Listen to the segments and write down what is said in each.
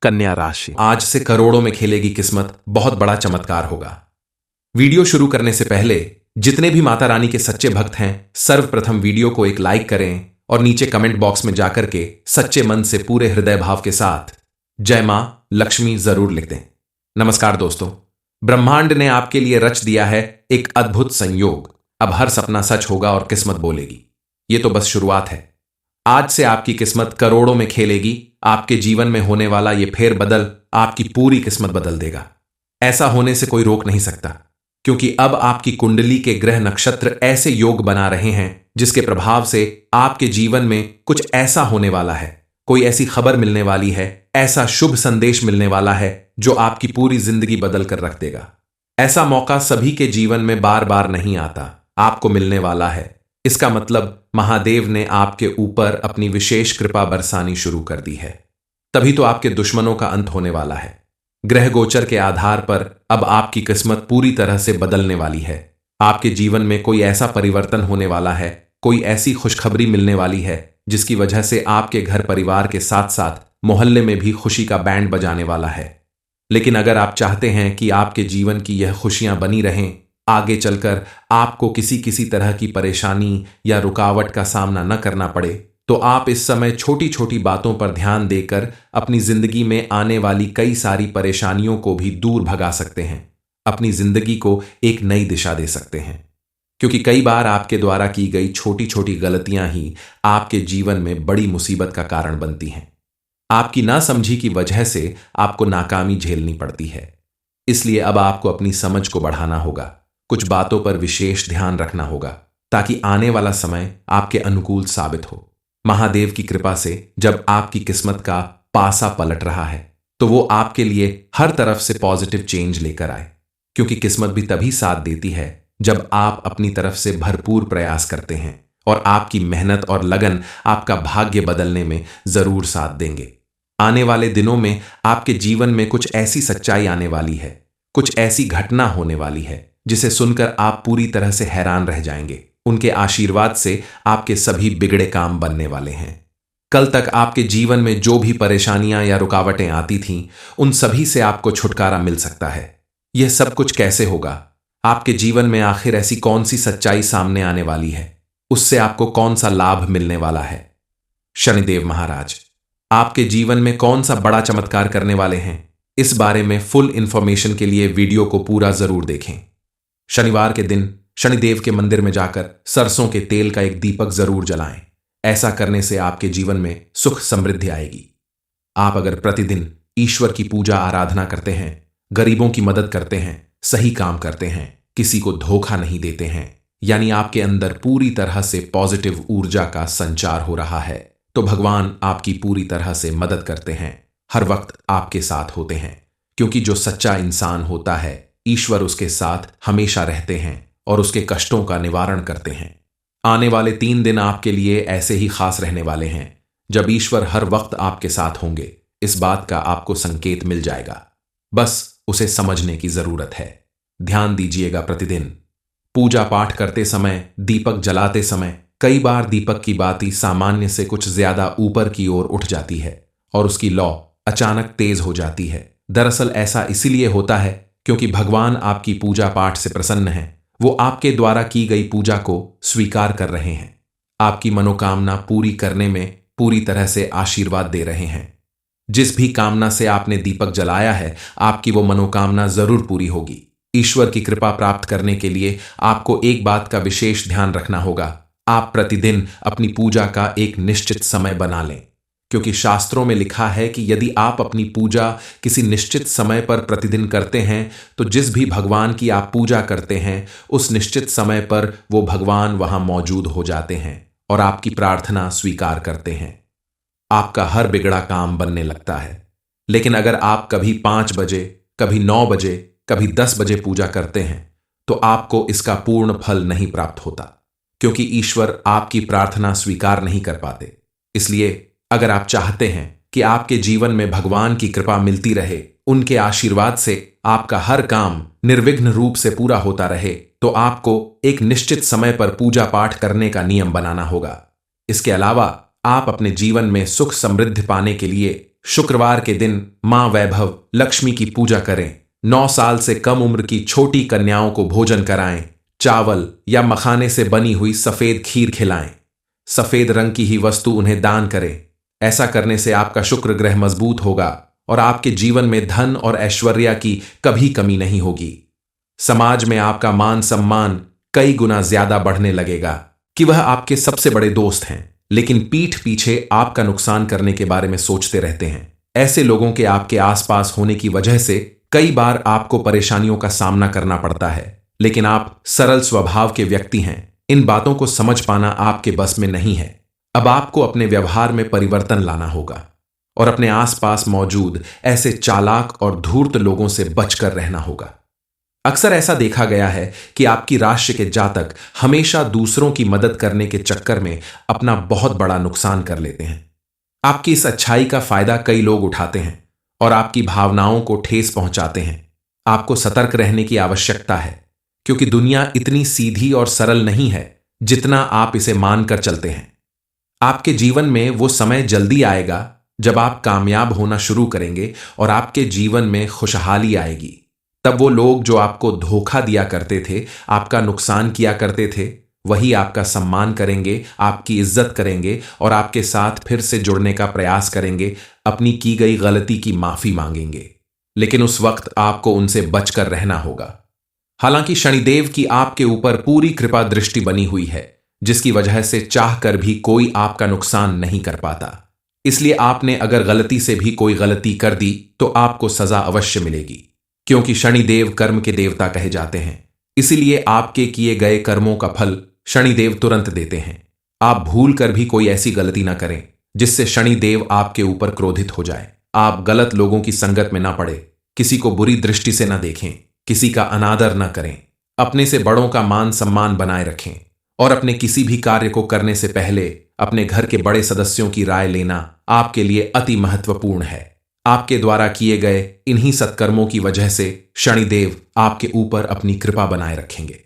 कन्या राशि, आज से करोड़ों में खेलेगी किस्मत, बहुत बड़ा चमत्कार होगा। वीडियो शुरू करने से पहले जितने भी माता रानी के सच्चे भक्त हैं, सर्वप्रथम वीडियो को एक लाइक करें और नीचे कमेंट बॉक्स में जाकर के सच्चे मन से पूरे हृदय भाव के साथ जय मां लक्ष्मी जरूर लिख दें। नमस्कार दोस्तों, ब्रह्मांड ने आपके लिए रच दिया है एक अद्भुत संयोग। अब हर सपना सच होगा और किस्मत बोलेगी। ये तो बस शुरुआत है। आज से आपकी किस्मत करोड़ों में खेलेगी। आपके जीवन में होने वाला ये फेरबदल आपकी पूरी किस्मत बदल देगा। ऐसा होने से कोई रोक नहीं सकता, क्योंकि अब आपकी कुंडली के ग्रह नक्षत्र ऐसे योग बना रहे हैं जिसके प्रभाव से आपके जीवन में कुछ ऐसा होने वाला है, कोई ऐसी खबर मिलने वाली है, ऐसा शुभ संदेश मिलने वाला है जो आपकी पूरी जिंदगी बदल कर रख देगा। ऐसा मौका सभी के जीवन में बार बार नहीं आता, आपको मिलने वाला है। इसका मतलब महादेव ने आपके ऊपर अपनी विशेष कृपा बरसानी शुरू कर दी है। तभी तो आपके दुश्मनों का अंत होने वाला है। ग्रह गोचर के आधार पर अब आपकी किस्मत पूरी तरह से बदलने वाली है। आपके जीवन में कोई ऐसा परिवर्तन होने वाला है, कोई ऐसी खुशखबरी मिलने वाली है जिसकी वजह से आपके घर परिवार के साथ साथ मोहल्ले में भी खुशी का बैंड बजाने वाला है। लेकिन अगर आप चाहते हैं कि आपके जीवन की यह खुशियां बनी रहें, आगे चलकर आपको किसी तरह की परेशानी या रुकावट का सामना न करना पड़े, तो आप इस समय छोटी छोटी बातों पर ध्यान देकर अपनी जिंदगी में आने वाली कई सारी परेशानियों को भी दूर भगा सकते हैं। अपनी जिंदगी को एक नई दिशा दे सकते हैं, क्योंकि कई बार आपके द्वारा की गई छोटी छोटी गलतियां ही आपके जीवन में बड़ी मुसीबत का कारण बनती हैं। आपकी नासमझी की वजह से आपको नाकामी झेलनी पड़ती है। इसलिए अब आपको अपनी समझ को बढ़ाना होगा, कुछ बातों पर विशेष ध्यान रखना होगा, ताकि आने वाला समय आपके अनुकूल साबित हो। महादेव की कृपा से जब आपकी किस्मत का पासा पलट रहा है, तो वो आपके लिए हर तरफ से पॉजिटिव चेंज लेकर आए, क्योंकि किस्मत भी तभी साथ देती है जब आप अपनी तरफ से भरपूर प्रयास करते हैं, और आपकी मेहनत और लगन आपका भाग्य बदलने में जरूर साथ देंगे। आने वाले दिनों में आपके जीवन में कुछ ऐसी सच्चाई आने वाली है, कुछ ऐसी घटना होने वाली है जिसे सुनकर आप पूरी तरह से हैरान रह जाएंगे। उनके आशीर्वाद से आपके सभी बिगड़े काम बनने वाले हैं। कल तक आपके जीवन में जो भी परेशानियां या रुकावटें आती थीं, उन सभी से आपको छुटकारा मिल सकता है। यह सब कुछ कैसे होगा? आपके जीवन में आखिर ऐसी कौन सी सच्चाई सामने आने वाली है? उससे आपको कौन सा लाभ मिलने वाला है? शनिदेव महाराज आपके जीवन में कौन सा बड़ा चमत्कार करने वाले हैं? इस बारे में फुल इंफॉर्मेशन के लिए वीडियो को पूरा जरूर देखें। शनिवार के दिन शनिदेव के मंदिर में जाकर सरसों के तेल का एक दीपक जरूर जलाएं। ऐसा करने से आपके जीवन में सुख समृद्धि आएगी। आप अगर प्रतिदिन ईश्वर की पूजा आराधना करते हैं, गरीबों की मदद करते हैं, सही काम करते हैं, किसी को धोखा नहीं देते हैं, यानी आपके अंदर पूरी तरह से पॉजिटिव ऊर्जा का संचार हो रहा है, तो भगवान आपकी पूरी तरह से मदद करते हैं, हर वक्त आपके साथ होते हैं। क्योंकि जो सच्चा इंसान होता है, ईश्वर उसके साथ हमेशा रहते हैं और उसके कष्टों का निवारण करते हैं। आने वाले 3 दिन आपके लिए ऐसे ही खास रहने वाले हैं जब ईश्वर हर वक्त आपके साथ होंगे। इस बात का आपको संकेत मिल जाएगा, बस उसे समझने की जरूरत है। ध्यान दीजिएगा, प्रतिदिन पूजा पाठ करते समय, दीपक जलाते समय कई बार दीपक की बाती सामान्य से कुछ ज्यादा ऊपर की ओर उठ जाती है और उसकी लौ अचानक तेज हो जाती है। दरअसल ऐसा इसीलिए होता है क्योंकि भगवान आपकी पूजा पाठ से प्रसन्न हैं। वो आपके द्वारा की गई पूजा को स्वीकार कर रहे हैं, आपकी मनोकामना पूरी करने में पूरी तरह से आशीर्वाद दे रहे हैं। जिस भी कामना से आपने दीपक जलाया है, आपकी वो मनोकामना जरूर पूरी होगी। ईश्वर की कृपा प्राप्त करने के लिए आपको एक बात का विशेष ध्यान रखना होगा। आप प्रतिदिन अपनी पूजा का एक निश्चित समय बना लें, क्योंकि शास्त्रों में लिखा है कि यदि आप अपनी पूजा किसी निश्चित समय पर प्रतिदिन करते हैं, तो जिस भी भगवान की आप पूजा करते हैं, उस निश्चित समय पर वो भगवान वहां मौजूद हो जाते हैं और आपकी प्रार्थना स्वीकार करते हैं। आपका हर बिगड़ा काम बनने लगता है। लेकिन अगर आप कभी 5 बजे, कभी 9 बजे, कभी 10 बजे पूजा करते हैं, तो आपको इसका पूर्ण फल नहीं प्राप्त होता, क्योंकि ईश्वर आपकी प्रार्थना स्वीकार नहीं कर पाते। इसलिए अगर आप चाहते हैं कि आपके जीवन में भगवान की कृपा मिलती रहे, उनके आशीर्वाद से आपका हर काम निर्विघ्न रूप से पूरा होता रहे, तो आपको एक निश्चित समय पर पूजा पाठ करने का नियम बनाना होगा। इसके अलावा आप अपने जीवन में सुख समृद्धि पाने के लिए शुक्रवार के दिन मां वैभव लक्ष्मी की पूजा करें। 9 साल से कम उम्र की छोटी कन्याओं को भोजन कराएं। चावल या मखाने से बनी हुई सफेद खीर खिलाएं। सफेद रंग की ही वस्तु उन्हें दान करें। ऐसा करने से आपका शुक्र ग्रह मजबूत होगा और आपके जीवन में धन और ऐश्वर्य की कभी कमी नहीं होगी। समाज में आपका मान सम्मान कई गुना ज्यादा बढ़ने लगेगा कि वह आपके सबसे बड़े दोस्त हैं, लेकिन पीठ पीछे आपका नुकसान करने के बारे में सोचते रहते हैं। ऐसे लोगों के आपके आसपास होने की वजह से कई बार आपको परेशानियों का सामना करना पड़ता है, लेकिन आप सरल स्वभाव के व्यक्ति हैं। इन बातों को समझ पाना आपके बस में नहीं है। अब आपको अपने व्यवहार में परिवर्तन लाना होगा और अपने आसपास मौजूद ऐसे चालाक और धूर्त लोगों से बचकर रहना होगा। अक्सर ऐसा देखा गया है कि आपकी राशि के जातक हमेशा दूसरों की मदद करने के चक्कर में अपना बहुत बड़ा नुकसान कर लेते हैं। आपकी इस अच्छाई का फायदा कई लोग उठाते हैं और आपकी भावनाओं को ठेस पहुंचाते हैं। आपको सतर्क रहने की आवश्यकता है, क्योंकि दुनिया इतनी सीधी और सरल नहीं है जितना आप इसे मानकर चलते हैं। आपके जीवन में वो समय जल्दी आएगा जब आप कामयाब होना शुरू करेंगे और आपके जीवन में खुशहाली आएगी। तब वो लोग जो आपको धोखा दिया करते थे, आपका नुकसान किया करते थे, वही आपका सम्मान करेंगे, आपकी इज्जत करेंगे और आपके साथ फिर से जुड़ने का प्रयास करेंगे, अपनी की गई गलती की माफी मांगेंगे। लेकिन उस वक्त आपको उनसे बचकर रहना होगा। हालांकि शनिदेव की आपके ऊपर पूरी कृपा दृष्टि बनी हुई है, जिसकी वजह से चाहकर भी कोई आपका नुकसान नहीं कर पाता। इसलिए आपने अगर गलती से भी कोई गलती कर दी तो आपको सजा अवश्य मिलेगी, क्योंकि शनिदेव कर्म के देवता कहे जाते हैं। इसीलिए आपके किए गए कर्मों का फल शनिदेव तुरंत देते हैं। आप भूल कर भी कोई ऐसी गलती ना करें जिससे शनिदेव आपके ऊपर क्रोधित हो जाए। आप गलत लोगों की संगत में ना पड़े, किसी को बुरी दृष्टि से ना देखें, किसी का अनादर न करें, अपने से बड़ों का मान सम्मान बनाए रखें और अपने किसी भी कार्य को करने से पहले अपने घर के बड़े सदस्यों की राय लेना आपके लिए अति महत्वपूर्ण है। आपके द्वारा किए गए इन्हीं सत्कर्मों की वजह से शनिदेव आपके ऊपर अपनी कृपा बनाए रखेंगे।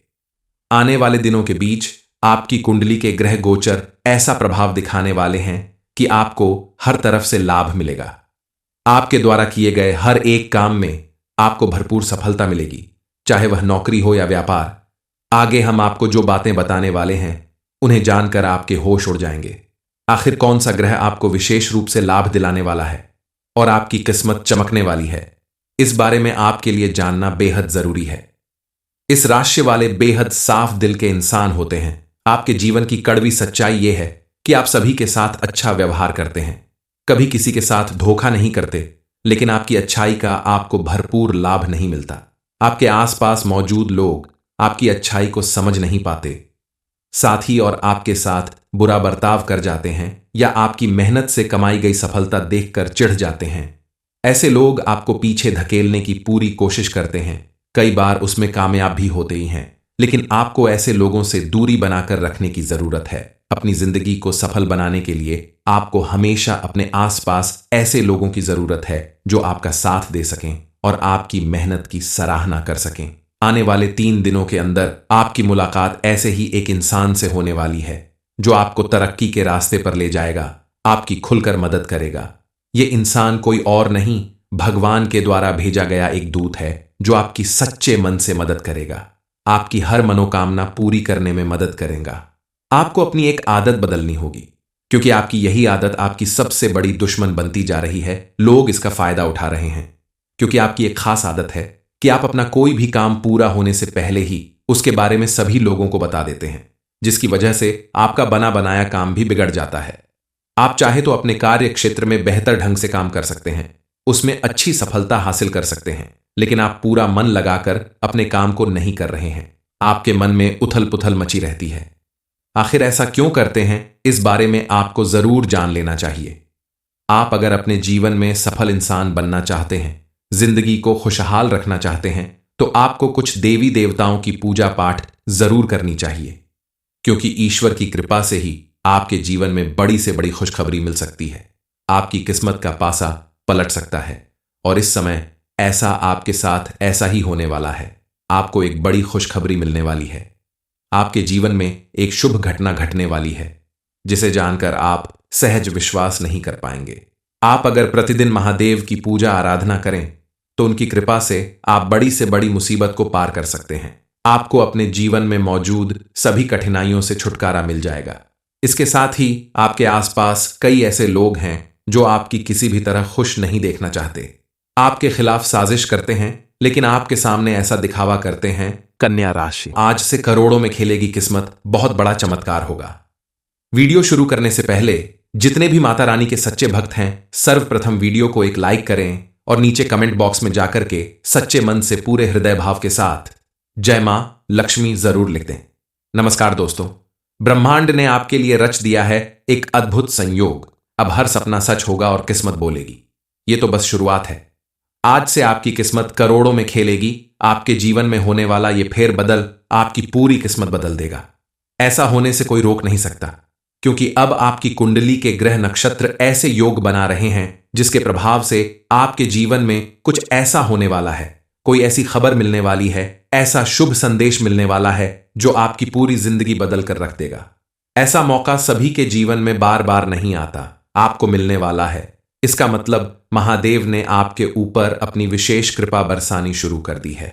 आने वाले दिनों के बीच आपकी कुंडली के ग्रह गोचर ऐसा प्रभाव दिखाने वाले हैं कि आपको हर तरफ से लाभ मिलेगा। आपके द्वारा किए गए हर एक काम में आपको भरपूर सफलता मिलेगी, चाहे वह नौकरी हो या व्यापार। आगे हम आपको जो बातें बताने वाले हैं उन्हें जानकर आपके होश उड़ जाएंगे। आखिर कौन सा ग्रह आपको विशेष रूप से लाभ दिलाने वाला है और आपकी किस्मत चमकने वाली है, इस बारे में आपके लिए जानना बेहद जरूरी है। इस राशि वाले बेहद साफ दिल के इंसान होते हैं। आपके जीवन की कड़वी सच्चाई यह है कि आप सभी के साथ अच्छा व्यवहार करते हैं, कभी किसी के साथ धोखा नहीं करते, लेकिन आपकी अच्छाई का आपको भरपूर लाभ नहीं मिलता। आपके आसपास मौजूद लोग आपकी अच्छाई को समझ नहीं पाते, साथ ही और आपके साथ बुरा बर्ताव कर जाते हैं या आपकी मेहनत से कमाई गई सफलता देखकर चिढ़ जाते हैं। ऐसे लोग आपको पीछे धकेलने की पूरी कोशिश करते हैं, कई बार उसमें कामयाब भी होते ही हैं, लेकिन आपको ऐसे लोगों से दूरी बनाकर रखने की जरूरत है। अपनी जिंदगी को सफल बनाने के लिए आपको हमेशा अपने आसपास ऐसे लोगों की जरूरत है जो आपका साथ दे सकें और आपकी मेहनत की सराहना कर सकें। आने वाले 3 दिनों के अंदर आपकी मुलाकात ऐसे ही एक इंसान से होने वाली है जो आपको तरक्की के रास्ते पर ले जाएगा, आपकी खुलकर मदद करेगा। ये इंसान कोई और नहीं, भगवान के द्वारा भेजा गया एक दूत है जो आपकी सच्चे मन से मदद करेगा, आपकी हर मनोकामना पूरी करने में मदद करेगा। आपको अपनी एक आदत बदलनी होगी, क्योंकि आपकी यही आदत आपकी सबसे बड़ी दुश्मन बनती जा रही है। लोग इसका फायदा उठा रहे हैं, क्योंकि आपकी एक खास आदत है कि आप अपना कोई भी काम पूरा होने से पहले ही उसके बारे में सभी लोगों को बता देते हैं, जिसकी वजह से आपका बना बनाया काम भी बिगड़ जाता है। आप चाहे तो अपने कार्य क्षेत्र में बेहतर ढंग से काम कर सकते हैं, उसमें अच्छी सफलता हासिल कर सकते हैं, लेकिन आप पूरा मन लगाकर अपने काम को नहीं कर रहे हैं। आपके मन में उथल पुथल मची रहती है। आखिर ऐसा क्यों करते हैं, इस बारे में आपको जरूर जान लेना चाहिए। आप अगर अपने जीवन में सफल इंसान बनना चाहते हैं, जिंदगी को खुशहाल रखना चाहते हैं, तो आपको कुछ देवी देवताओं की पूजा पाठ जरूर करनी चाहिए, क्योंकि ईश्वर की कृपा से ही आपके जीवन में बड़ी से बड़ी खुशखबरी मिल सकती है। आपकी किस्मत का पासा पलट सकता है और इस समय ऐसा आपके साथ ऐसा ही होने वाला है। आपको एक बड़ी खुशखबरी मिलने वाली है। आपके जीवन में एक शुभ घटना घटने वाली है, जिसे जानकर आप सहज विश्वास नहीं कर पाएंगे। आप अगर प्रतिदिन महादेव की पूजा आराधना करें तो उनकी कृपा से आप बड़ी से बड़ी मुसीबत को पार कर सकते हैं। आपको अपने जीवन में मौजूद सभी कठिनाइयों से छुटकारा मिल जाएगा। इसके साथ ही आपके आसपास कई ऐसे लोग हैं जो आपकी किसी भी तरह खुश नहीं देखना चाहते, आपके खिलाफ साजिश करते हैं, लेकिन आपके सामने ऐसा दिखावा करते हैं। कन्या राशि, आज से करोड़ों में खेलेगी किस्मत, बहुत बड़ा चमत्कार होगा। वीडियो शुरू करने से पहले जितने भी माता रानी के सच्चे भक्त हैं, सर्वप्रथम वीडियो को एक लाइक करें और नीचे कमेंट बॉक्स में जाकर के सच्चे मन से पूरे हृदय भाव के साथ जय मां लक्ष्मी जरूर लिख दें। नमस्कार दोस्तों, ब्रह्मांड ने आपके लिए रच दिया है एक अद्भुत संयोग। अब हर सपना सच होगा और किस्मत बोलेगी। ये तो बस शुरुआत है। आज से आपकी किस्मत करोड़ों में खेलेगी। आपके जीवन में होने वाला ये फेरबदल आपकी पूरी किस्मत बदल देगा। ऐसा होने से कोई रोक नहीं सकता, क्योंकि अब आपकी कुंडली के ग्रह नक्षत्र ऐसे योग बना रहे हैं जिसके प्रभाव से आपके जीवन में कुछ ऐसा होने वाला है, कोई ऐसी खबर मिलने वाली है, ऐसा शुभ संदेश मिलने वाला है जो आपकी पूरी जिंदगी बदल कर रख देगा। ऐसा मौका सभी के जीवन में बार बार नहीं आता, आपको मिलने वाला है। इसका मतलब महादेव ने आपके ऊपर अपनी विशेष कृपा बरसानी शुरू कर दी है।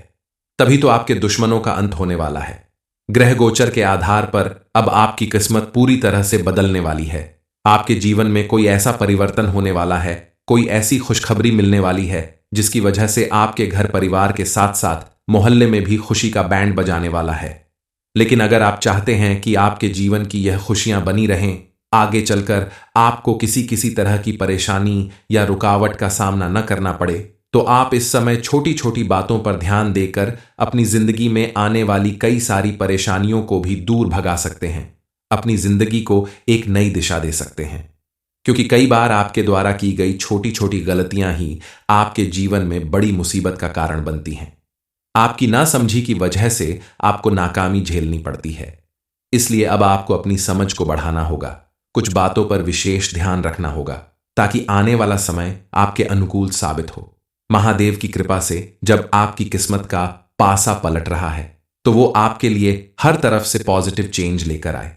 तभी तो आपके दुश्मनों का अंत होने वाला है। ग्रह गोचर के आधार पर अब आपकी किस्मत पूरी तरह से बदलने वाली है। आपके जीवन में कोई ऐसा परिवर्तन होने वाला है, कोई ऐसी खुशखबरी मिलने वाली है जिसकी वजह से आपके घर परिवार के साथ साथ मोहल्ले में भी खुशी का बैंड बजाने वाला है। लेकिन अगर आप चाहते हैं कि आपके जीवन की यह खुशियां बनी रहें, आगे चलकर आपको किसी किसी तरह की परेशानी या रुकावट का सामना न करना पड़े, तो आप इस समय छोटी छोटी बातों पर ध्यान देकर अपनी जिंदगी में आने वाली कई सारी परेशानियों को भी दूर भगा सकते हैं, अपनी जिंदगी को एक नई दिशा दे सकते हैं। क्योंकि कई बार आपके द्वारा की गई छोटी छोटी गलतियां ही आपके जीवन में बड़ी मुसीबत का कारण बनती हैं। आपकी नासमझी की वजह से आपको नाकामी झेलनी पड़ती है। इसलिए अब आपको अपनी समझ को बढ़ाना होगा, कुछ बातों पर विशेष ध्यान रखना होगा, ताकि आने वाला समय आपके अनुकूल साबित हो। महादेव की कृपा से जब आपकी किस्मत का पासा पलट रहा है, तो वो आपके लिए हर तरफ से पॉजिटिव चेंज लेकर आए।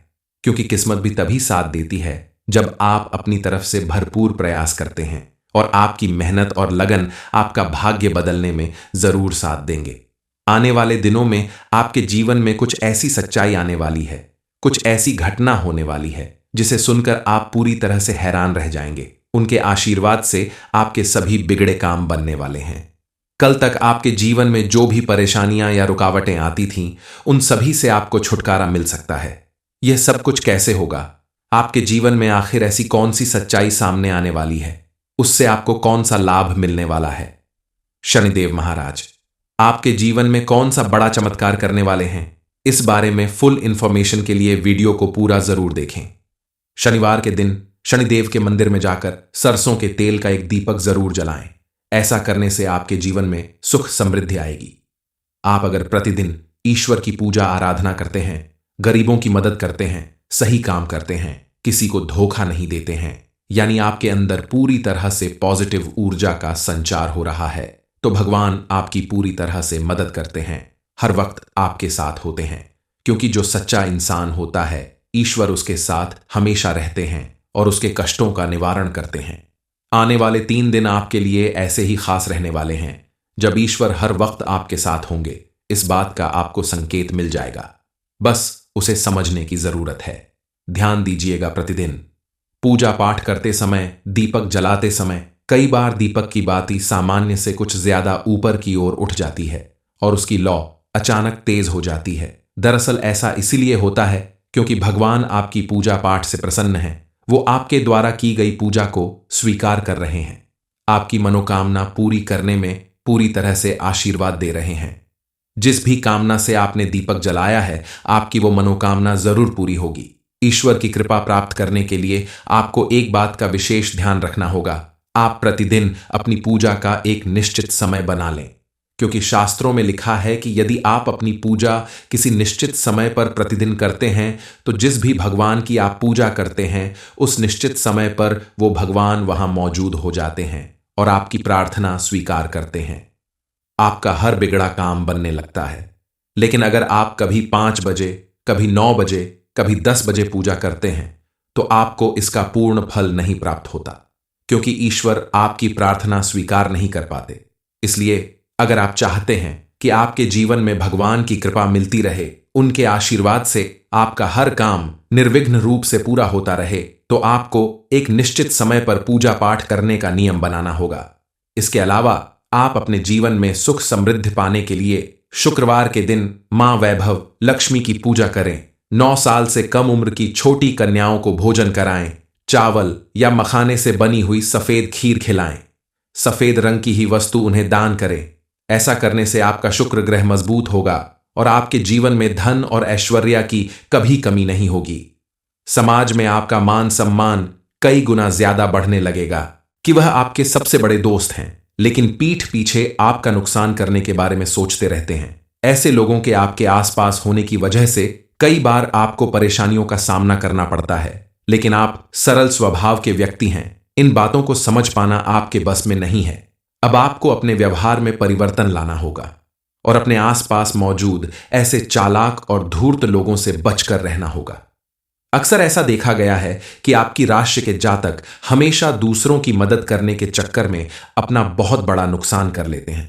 क्योंकि किस्मत भी तभी साथ देती है जब आप अपनी तरफ से भरपूर प्रयास करते हैं, और आपकी मेहनत और लगन आपका भाग्य बदलने में जरूर साथ देंगे। आने वाले दिनों में आपके जीवन में कुछ ऐसी सच्चाई आने वाली है, कुछ ऐसी घटना होने वाली है जिसे सुनकर आप पूरी तरह से हैरान रह जाएंगे। उनके आशीर्वाद से आपके सभी बिगड़े काम बनने वाले हैं। कल तक आपके जीवन में जो भी परेशानियां या रुकावटें आती थीं, उन सभी से आपको छुटकारा मिल सकता है। यह सब कुछ कैसे होगा? आपके जीवन में आखिर ऐसी कौन सी सच्चाई सामने आने वाली है? उससे आपको कौन सा लाभ मिलने वाला है? शनिदेव महाराज आपके जीवन में कौन सा बड़ा चमत्कार करने वाले हैं? इस बारे में फुल इंफॉर्मेशन के लिए वीडियो को पूरा जरूर देखें। शनिवार के दिन शनिदेव के मंदिर में जाकर सरसों के तेल का एक दीपक जरूर जलाएं। ऐसा करने से आपके जीवन में सुख समृद्धि आएगी। आप अगर प्रतिदिन ईश्वर की पूजा आराधना करते हैं, गरीबों की मदद करते हैं, सही काम करते हैं, किसी को धोखा नहीं देते हैं, यानी आपके अंदर पूरी तरह से पॉजिटिव ऊर्जा का संचार हो रहा है, तो भगवान आपकी पूरी तरह से मदद करते हैं, हर वक्त आपके साथ होते हैं। क्योंकि जो सच्चा इंसान होता है, ईश्वर उसके साथ हमेशा रहते हैं और उसके कष्टों का निवारण करते हैं। आने वाले 3 दिन आपके लिए ऐसे ही खास रहने वाले हैं, जब ईश्वर हर वक्त आपके साथ होंगे। इस बात का आपको संकेत मिल जाएगा, बस उसे समझने की जरूरत है। ध्यान दीजिएगा, प्रतिदिन पूजा पाठ करते समय, दीपक जलाते समय कई बार दीपक की बाती सामान्य से कुछ ज्यादा ऊपर की ओर उठ जाती है और उसकी लौ अचानक तेज हो जाती है। दरअसल ऐसा इसीलिए होता है क्योंकि भगवान आपकी पूजा पाठ से प्रसन्न हैं। वो आपके द्वारा की गई पूजा को स्वीकार कर रहे हैं, आपकी मनोकामना पूरी करने में पूरी तरह से आशीर्वाद दे रहे हैं। जिस भी कामना से आपने दीपक जलाया है, आपकी वो मनोकामना जरूर पूरी होगी। ईश्वर की कृपा प्राप्त करने के लिए आपको एक बात का विशेष ध्यान रखना होगा। आप प्रतिदिन अपनी पूजा का एक निश्चित समय बना लें, क्योंकि शास्त्रों में लिखा है कि यदि आप अपनी पूजा किसी निश्चित समय पर प्रतिदिन करते हैं, तो जिस भी भगवान की आप पूजा करते हैं, उस निश्चित समय पर वो भगवान वहां मौजूद हो जाते हैं और आपकी प्रार्थना स्वीकार करते हैं। आपका हर बिगड़ा काम बनने लगता है। लेकिन अगर आप कभी 5 बजे, कभी 9 बजे, कभी 10 बजे पूजा करते हैं, तो आपको इसका पूर्ण फल नहीं प्राप्त होता, क्योंकि ईश्वर आपकी प्रार्थना स्वीकार नहीं कर पाते। इसलिए अगर आप चाहते हैं कि आपके जीवन में भगवान की कृपा मिलती रहे, उनके आशीर्वाद से आपका हर काम निर्विघ्न रूप से पूरा होता रहे, तो आपको एक निश्चित समय पर पूजा पाठ करने का नियम बनाना होगा। इसके अलावा आप अपने जीवन में सुख समृद्धि पाने के लिए शुक्रवार के दिन मां वैभव लक्ष्मी की पूजा करें। 9 साल से कम उम्र की छोटी कन्याओं को भोजन कराएं। चावल या मखाने से बनी हुई सफेद खीर खिलाएं। सफेद रंग की ही वस्तु उन्हें दान करें। ऐसा करने से आपका शुक्र ग्रह मजबूत होगा और आपके जीवन में धन और ऐश्वर्य की कभी कमी नहीं होगी। समाज में आपका मान सम्मान कई गुना ज्यादा बढ़ने लगेगा कि वह आपके सबसे बड़े दोस्त हैं, लेकिन पीठ पीछे आपका नुकसान करने के बारे में सोचते रहते हैं। ऐसे लोगों के आपके आसपास होने की वजह से कई बार आपको परेशानियों का सामना करना पड़ता है, लेकिन आप सरल स्वभाव के व्यक्ति हैं। इन बातों को समझ पाना आपके बस में नहीं है। अब आपको अपने व्यवहार में परिवर्तन लाना होगा और अपने आसपास मौजूद ऐसे चालाक और धूर्त लोगों से बचकर रहना होगा। अक्सर ऐसा देखा गया है कि आपकी राशि के जातक हमेशा दूसरों की मदद करने के चक्कर में अपना बहुत बड़ा नुकसान कर लेते हैं।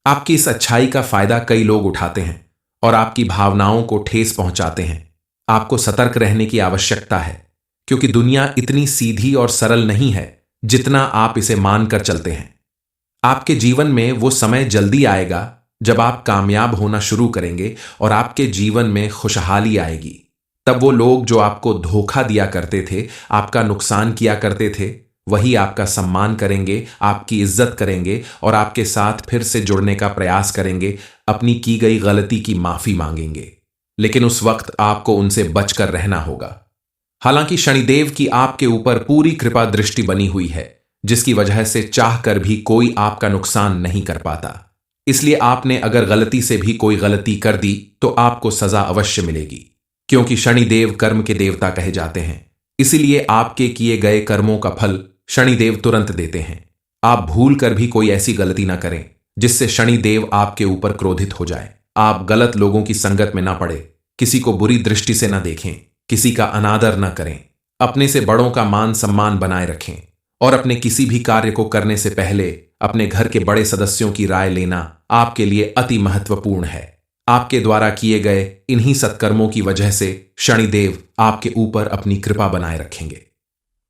आपकी इस अच्छाई का फायदा कई लोग उठाते हैं और आपकी भावनाओं को ठेस पहुंचाते हैं। आपको सतर्क रहने की आवश्यकता है, क्योंकि दुनिया इतनी सीधी और सरल नहीं है जितना आप इसे मानकर चलते हैं। आपके जीवन में वो समय जल्दी आएगा जब आप कामयाब होना शुरू करेंगे और आपके जीवन में खुशहाली आएगी। तब वो लोग जो आपको धोखा दिया करते थे, आपका नुकसान किया करते थे, वही आपका सम्मान करेंगे, आपकी इज्जत करेंगे और आपके साथ फिर से जुड़ने का प्रयास करेंगे, अपनी की गई गलती की माफी मांगेंगे। लेकिन उस वक्त आपको उनसे बचकर रहना होगा। हालांकि शनिदेव की आपके ऊपर पूरी कृपा दृष्टि बनी हुई है, जिसकी वजह से चाहकर भी कोई आपका नुकसान नहीं कर पाता। इसलिए आपने अगर गलती से भी कोई गलती कर दी तो आपको सजा अवश्य मिलेगी, क्योंकि शनिदेव कर्म के देवता कहे जाते हैं। इसीलिए आपके किए गए कर्मों का फल शनिदेव तुरंत देते हैं। आप भूल कर भी कोई ऐसी गलती ना करें जिससे शनिदेव आपके ऊपर क्रोधित हो जाए। आप गलत लोगों की संगत में ना पड़े, किसी को बुरी दृष्टि से ना देखें, किसी का अनादर न करें, अपने से बड़ों का मान सम्मान बनाए रखें और अपने किसी भी कार्य को करने से पहले अपने घर के बड़े सदस्यों की राय लेना आपके लिए अति महत्वपूर्ण है। आपके द्वारा किए गए इन्हीं सत्कर्मों की वजह से शनिदेव आपके ऊपर अपनी कृपा बनाए रखेंगे।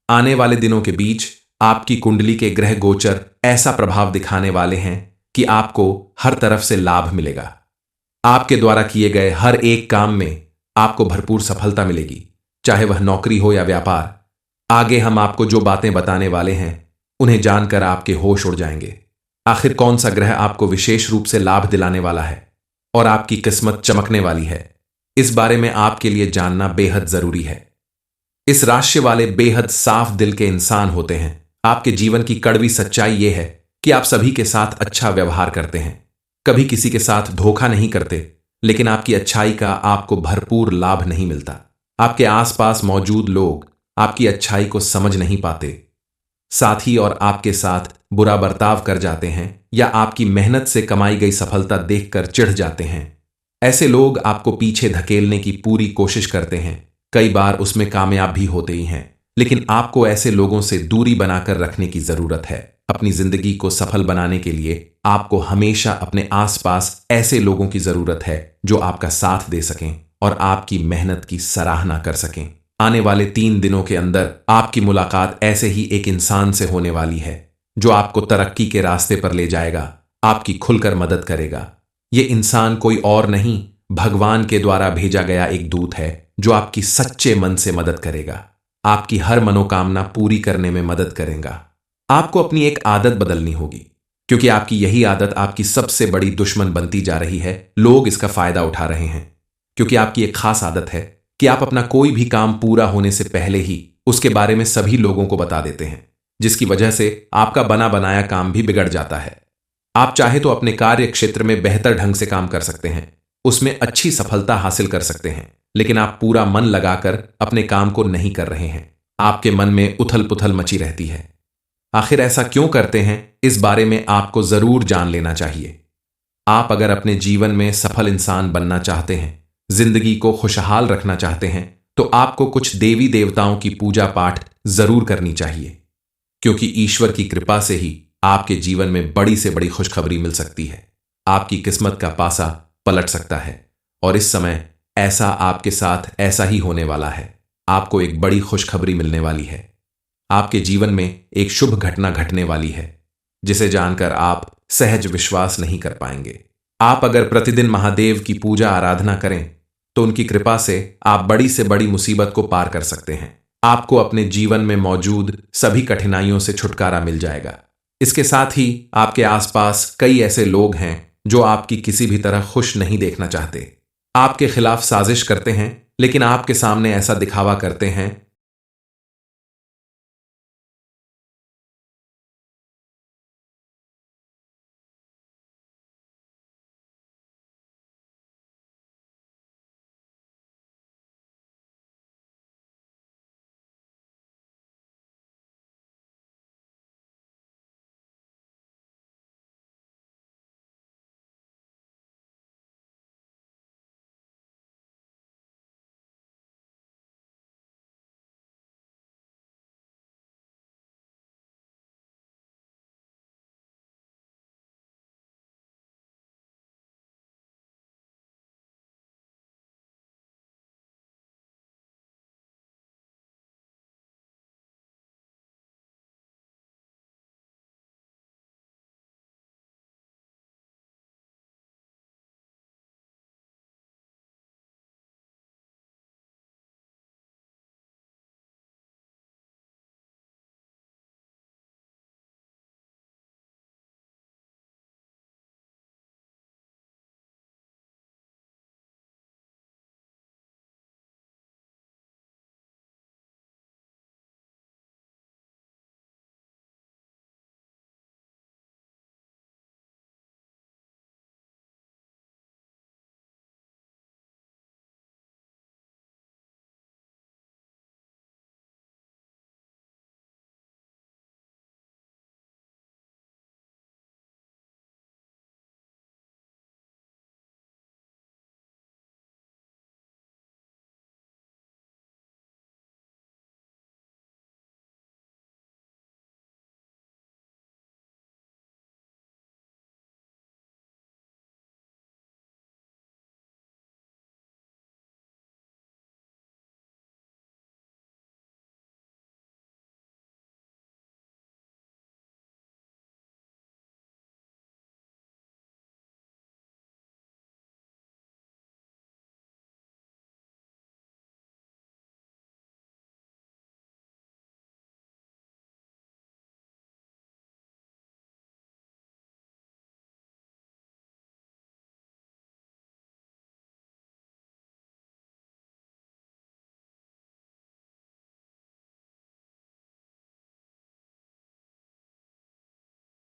आने वाले दिनों के बीच आपकी कुंडली के ग्रह गोचर ऐसा प्रभाव दिखाने वाले हैं कि आपको हर तरफ से लाभ मिलेगा। आपके द्वारा किए गए हर एक काम में आपको भरपूर सफलता मिलेगी, चाहे वह नौकरी हो या व्यापार। आगे हम आपको जो बातें बताने वाले हैं उन्हें जानकर आपके होश उड़ जाएंगे। आखिर कौन सा ग्रह आपको विशेष रूप से लाभ दिलाने वाला है और आपकी किस्मत चमकने वाली है, इस बारे में आपके लिए जानना बेहद जरूरी है। इस राशि वाले बेहद साफ दिल के इंसान होते हैं। आपके जीवन की कड़वी सच्चाई यह है कि आप सभी के साथ अच्छा व्यवहार करते हैं, कभी किसी के साथ धोखा नहीं करते, लेकिन आपकी अच्छाई का आपको भरपूर लाभ नहीं मिलता। आपके आसपास मौजूद लोग आपकी अच्छाई को समझ नहीं पाते, साथ ही और आपके साथ बुरा बर्ताव कर जाते हैं या आपकी मेहनत से कमाई गई सफलता देखकर चिढ़ जाते हैं। ऐसे लोग आपको पीछे धकेलने की पूरी कोशिश करते हैं, कई बार उसमें कामयाब भी होते ही हैं, लेकिन आपको ऐसे लोगों से दूरी बनाकर रखने की जरूरत है। अपनी जिंदगी को सफल बनाने के लिए आपको हमेशा अपने आसपास ऐसे लोगों की जरूरत है जो आपका साथ दे सकें और आपकी मेहनत की सराहना कर सकें। आने वाले 3 दिनों के अंदर आपकी मुलाकात ऐसे ही एक इंसान से होने वाली है जो आपको तरक्की के रास्ते पर ले जाएगा, आपकी खुलकर मदद करेगा। ये इंसान कोई और नहीं, भगवान के द्वारा भेजा गया एक दूत है जो आपकी सच्चे मन से मदद करेगा, आपकी हर मनोकामना पूरी करने में मदद करेगा। आपको अपनी एक आदत बदलनी होगी, क्योंकि आपकी यही आदत आपकी सबसे बड़ी दुश्मन बनती जा रही है। लोग इसका फायदा उठा रहे हैं, क्योंकि आपकी एक खास आदत है कि आप अपना कोई भी काम पूरा होने से पहले ही उसके बारे में सभी लोगों को बता देते हैं, जिसकी वजह से आपका बना बनाया काम भी बिगड़ जाता है। आप चाहे तो अपने कार्य क्षेत्र में बेहतर ढंग से काम कर सकते हैं, उसमें अच्छी सफलता हासिल कर सकते हैं, लेकिन आप पूरा मन लगाकर अपने काम को नहीं कर रहे हैं। आपके मन में उथल पुथल मची रहती है। आखिर ऐसा क्यों करते हैं, इस बारे में आपको जरूर जान लेना चाहिए। आप अगर अपने जीवन में सफल इंसान बनना चाहते हैं, जिंदगी को खुशहाल रखना चाहते हैं, तो आपको कुछ देवी देवताओं की पूजा पाठ जरूर करनी चाहिए। क्योंकि ईश्वर की कृपा से ही आपके जीवन में बड़ी से बड़ी खुशखबरी मिल सकती है। आपकी किस्मत का पासा पलट सकता है और इस समय ऐसा आपके साथ ऐसा ही होने वाला है। आपको एक बड़ी खुशखबरी मिलने वाली है। आपके जीवन में एक शुभ घटना घटने वाली है जिसे जानकर आप सहज विश्वास नहीं कर पाएंगे। आप अगर प्रतिदिन महादेव की पूजा आराधना करें तो उनकी कृपा से आप बड़ी से बड़ी मुसीबत को पार कर सकते हैं। आपको अपने जीवन में मौजूद सभी कठिनाइयों से छुटकारा मिल जाएगा। इसके साथ ही आपके आसपास कई ऐसे लोग हैं जो आपकी किसी भी तरह खुश नहीं देखना चाहते। आपके खिलाफ साजिश करते हैं, लेकिन आपके सामने ऐसा दिखावा करते हैं